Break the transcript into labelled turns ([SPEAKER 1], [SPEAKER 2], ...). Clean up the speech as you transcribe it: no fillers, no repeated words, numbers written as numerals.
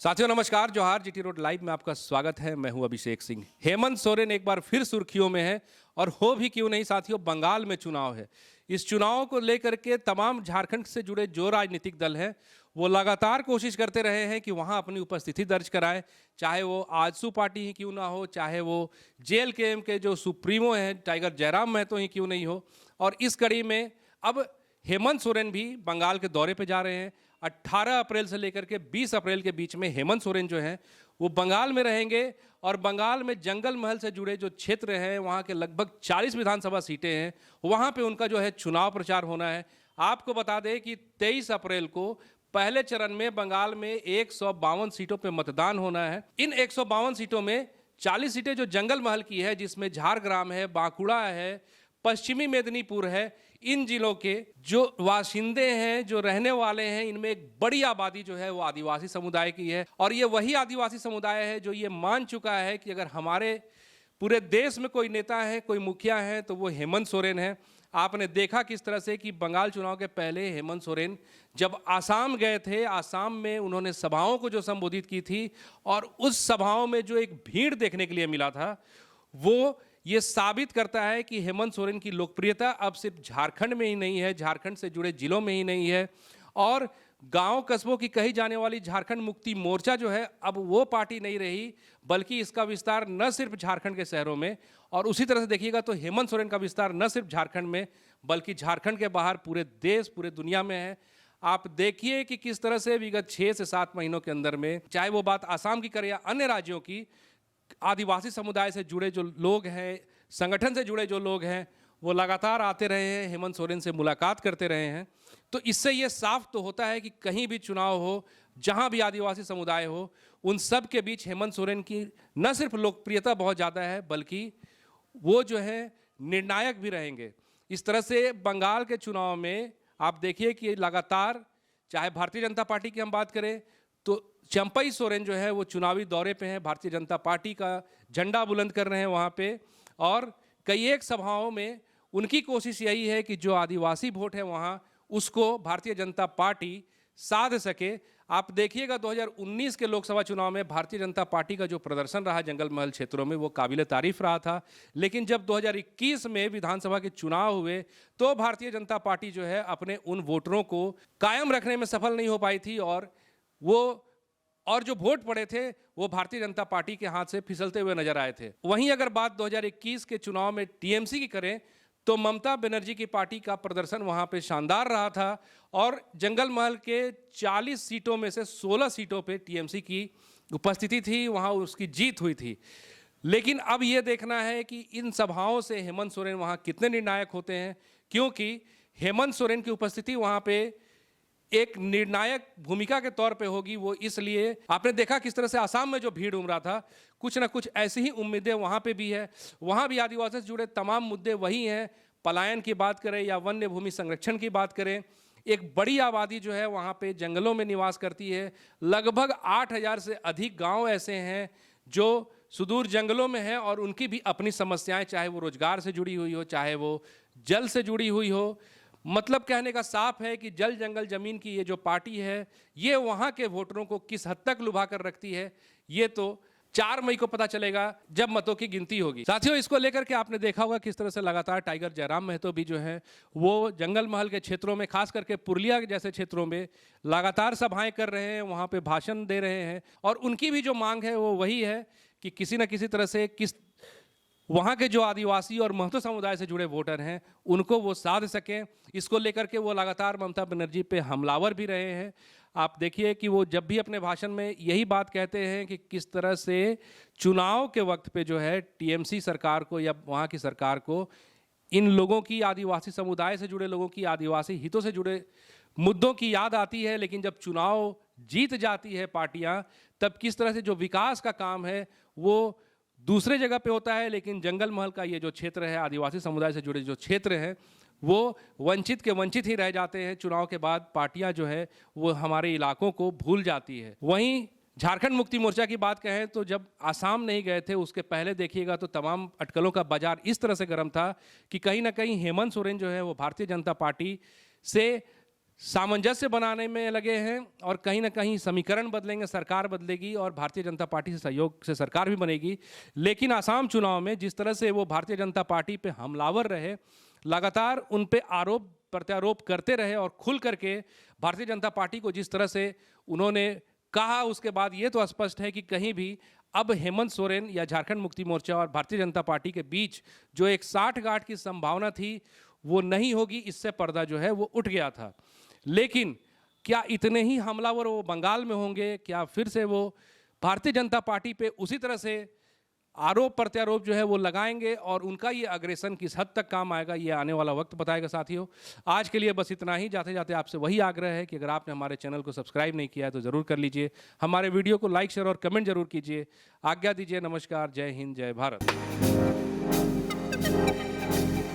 [SPEAKER 1] साथियों नमस्कार, जोहार। जीटी रोड लाइव में आपका स्वागत है। मैं हूं अभिषेक सिंह। हेमंत सोरेन एक बार फिर सुर्खियों में है और हो भी क्यों नहीं साथियों, बंगाल में चुनाव है। इस चुनाव को लेकर के तमाम झारखंड से जुड़े जो राजनीतिक दल हैं वो लगातार कोशिश करते रहे हैं कि वहां अपनी उपस्थिति दर्ज कराएं, चाहे वो आजसू पार्टी ही क्यों ना हो, चाहे वो जेएलकेएम के जो सुप्रीमो हैं टाइगर जयराम महतो ही क्यों नहीं हो। और इस कड़ी में अब हेमंत सोरेन भी बंगाल के दौरे पे जा रहे हैं। 18 अप्रैल से लेकर के 20 अप्रैल के बीच में हेमंत सोरेन जो हैं वो बंगाल में रहेंगे और बंगाल में जंगल महल से जुड़े जो क्षेत्र हैं, वहाँ के लगभग 40 विधानसभा सीटें हैं, वहाँ पे उनका जो है चुनाव प्रचार होना है। आपको बता दें कि 23 अप्रैल को पहले चरण में बंगाल में 152 सीटों पे मतदान होना है। इन 152 सीटों में 40 सीटें जो जंगल महल की है, जिसमें झारग्राम है, बांकुड़ा है, पश्चिमी मेदिनीपुर है, इन जिलों के जो वासिंदे हैं, जो रहने वाले हैं, इनमें एक बड़ी आबादी जो है वो आदिवासी समुदाय की है। और ये वही आदिवासी समुदाय है जो ये मान चुका है कि अगर हमारे पूरे देश में कोई नेता है, कोई मुखिया है, तो वो हेमंत सोरेन है। आपने देखा किस तरह से कि बंगाल चुनाव के पहले हेमंत सोरेन जब आसाम गए थे, आसाम में उन्होंने सभाओं को जो संबोधित की थी और उस सभाओं में जो एक भीड़ देखने के लिए मिला था, वो ये साबित करता है कि हेमंत सोरेन की लोकप्रियता अब सिर्फ झारखंड में ही नहीं है, झारखंड से जुड़े जिलों में ही नहीं है। और गांव कस्बों की कही जाने वाली झारखंड मुक्ति मोर्चा जो है अब वो पार्टी नहीं रही, बल्कि इसका विस्तार न सिर्फ झारखंड के शहरों में, और उसी तरह से देखिएगा तो हेमंत सोरेन का विस्तार न सिर्फ झारखंड में बल्कि झारखंड के बाहर पूरे देश, पूरे दुनिया में है। आप देखिए कि किस तरह से विगत 6 से 7 महीनों के अंदर में, चाहे वो बात आसाम की करें या अन्य राज्यों की, आदिवासी समुदाय से जुड़े जो लोग हैं, संगठन से जुड़े जो लोग हैं, वो लगातार आते रहे हैं, हेमंत सोरेन से मुलाकात करते रहे हैं। तो इससे ये साफ तो होता है कि कहीं भी चुनाव हो, जहां भी आदिवासी समुदाय हो, उन सब के बीच हेमंत सोरेन की न सिर्फ लोकप्रियता बहुत ज़्यादा है बल्कि वो जो है निर्णायक भी रहेंगे। इस तरह से बंगाल के चुनाव में आप देखिए कि लगातार, चाहे भारतीय जनता पार्टी की हम बात करें तो चंपई सोरेन जो है वो चुनावी दौरे पे हैं, भारतीय जनता पार्टी का झंडा बुलंद कर रहे हैं वहाँ पे। और कई एक सभाओं में उनकी कोशिश यही है कि जो आदिवासी वोट है वहाँ उसको भारतीय जनता पार्टी साध सके। आप देखिएगा 2019 के लोकसभा चुनाव में भारतीय जनता पार्टी का जो प्रदर्शन रहा जंगल महल क्षेत्रों में वो काबिले तारीफ रहा था, लेकिन जब 2021 में विधानसभा के चुनाव हुए तो भारतीय जनता पार्टी जो है अपने उन वोटरों को कायम रखने में सफल नहीं हो पाई थी और जो वोट पड़े थे वो भारतीय जनता पार्टी के हाथ से फिसलते हुए नजर आए थे। वहीं अगर बात 2021 के चुनाव में टीएमसी की करें तो ममता बनर्जी की पार्टी का प्रदर्शन वहां पे शानदार रहा था और जंगल महल के 40 सीटों में से 16 सीटों पे टीएमसी की उपस्थिति थी, वहां उसकी जीत हुई थी। लेकिन अब ये देखना है कि इन सभाओं से हेमंत सोरेन वहां कितने निर्णायक होते हैं, क्योंकि हेमंत सोरेन की उपस्थिति वहां पे एक निर्णायक भूमिका के तौर पे होगी। वो इसलिए आपने देखा किस तरह से आसाम में जो भीड़ उमड़ा था, कुछ ना कुछ ऐसी ही उम्मीदें वहाँ पे भी है। वहाँ भी आदिवासी से जुड़े तमाम मुद्दे वही हैं। पलायन की बात करें या वन्य भूमि संरक्षण की बात करें, एक बड़ी आबादी जो है वहाँ पे जंगलों में निवास करती है। लगभग 8000 से अधिक गाँव ऐसे हैं जो सुदूर जंगलों में हैं और उनकी भी अपनी समस्याएं, चाहे वो रोजगार से जुड़ी हुई हो, चाहे वो जल से जुड़ी हुई हो। मतलब कहने का साफ है कि जल जंगल जमीन की ये जो पार्टी है ये वहाँ के वोटरों को किस हद तक लुभा कर रखती है, ये तो 4 मई को पता चलेगा जब मतों की गिनती होगी। साथियों, इसको लेकर के आपने देखा होगा किस तरह से लगातार टाइगर जयराम महतो भी जो है वो जंगल महल के क्षेत्रों में, खास करके पुरुलिया जैसे क्षेत्रों में लगातार सभाएं कर रहे हैं, वहाँ पे भाषण दे रहे हैं। और उनकी भी जो मांग है वो वही है कि किसी न किसी तरह से वहाँ के जो आदिवासी और महतो समुदाय से जुड़े वोटर हैं उनको वो साध सकें। इसको लेकर के वो लगातार ममता बनर्जी पे हमलावर भी रहे हैं। आप देखिए कि वो जब भी अपने भाषण में यही बात कहते हैं कि किस तरह से चुनाव के वक्त पे जो है टीएमसी सरकार को या वहाँ की सरकार को इन लोगों की, आदिवासी समुदाय से जुड़े लोगों की, आदिवासी हितों से जुड़े मुद्दों की याद आती है, लेकिन जब चुनाव जीत जाती है पार्टियाँ तब किस तरह से जो विकास का काम है वो दूसरे जगह पे होता है। लेकिन जंगल महल का ये जो क्षेत्र है, आदिवासी समुदाय से जुड़े जो क्षेत्र हैं, वो वंचित के वंचित ही रह जाते हैं। चुनाव के बाद पार्टियां जो है वो हमारे इलाकों को भूल जाती है। वहीं झारखंड मुक्ति मोर्चा की बात कहें तो जब आसाम नहीं गए थे उसके पहले देखिएगा तो तमाम अटकलों का बाजार इस तरह से गर्म था कि कहीं ना कहीं हेमंत सोरेन जो है वो भारतीय जनता पार्टी से सामंजस्य बनाने में लगे हैं और कहीं ना कहीं समीकरण बदलेंगे, सरकार बदलेगी और भारतीय जनता पार्टी से सहयोग से सरकार भी बनेगी। लेकिन आसाम चुनाव में जिस तरह से वो भारतीय जनता पार्टी पे हमलावर रहे, लगातार उन पे आरोप प्रत्यारोप करते रहे और खुल करके भारतीय जनता पार्टी को जिस तरह से उन्होंने कहा, उसके बाद ये तो स्पष्ट है कि कहीं भी अब हेमंत सोरेन या झारखंड मुक्ति मोर्चा और भारतीय जनता पार्टी के बीच जो एक साठगांठ की संभावना थी वो नहीं होगी। इससे पर्दा जो है वो उठ गया था। लेकिन क्या इतने ही हमलावर वो बंगाल में होंगे? क्या फिर से वो भारतीय जनता पार्टी पे उसी तरह से आरोप प्रत्यारोप जो है वो लगाएंगे और उनका ये अग्रेसन किस हद तक काम आएगा, ये आने वाला वक्त बताएगा। साथियों, आज के लिए बस इतना ही। जाते जाते आपसे वही आग्रह है कि अगर आपने हमारे चैनल को सब्सक्राइब नहीं किया है तो ज़रूर कर लीजिए। हमारे वीडियो को लाइक, शेयर और कमेंट जरूर कीजिए। आज्ञा दीजिए। नमस्कार। जय हिंद, जय भारत।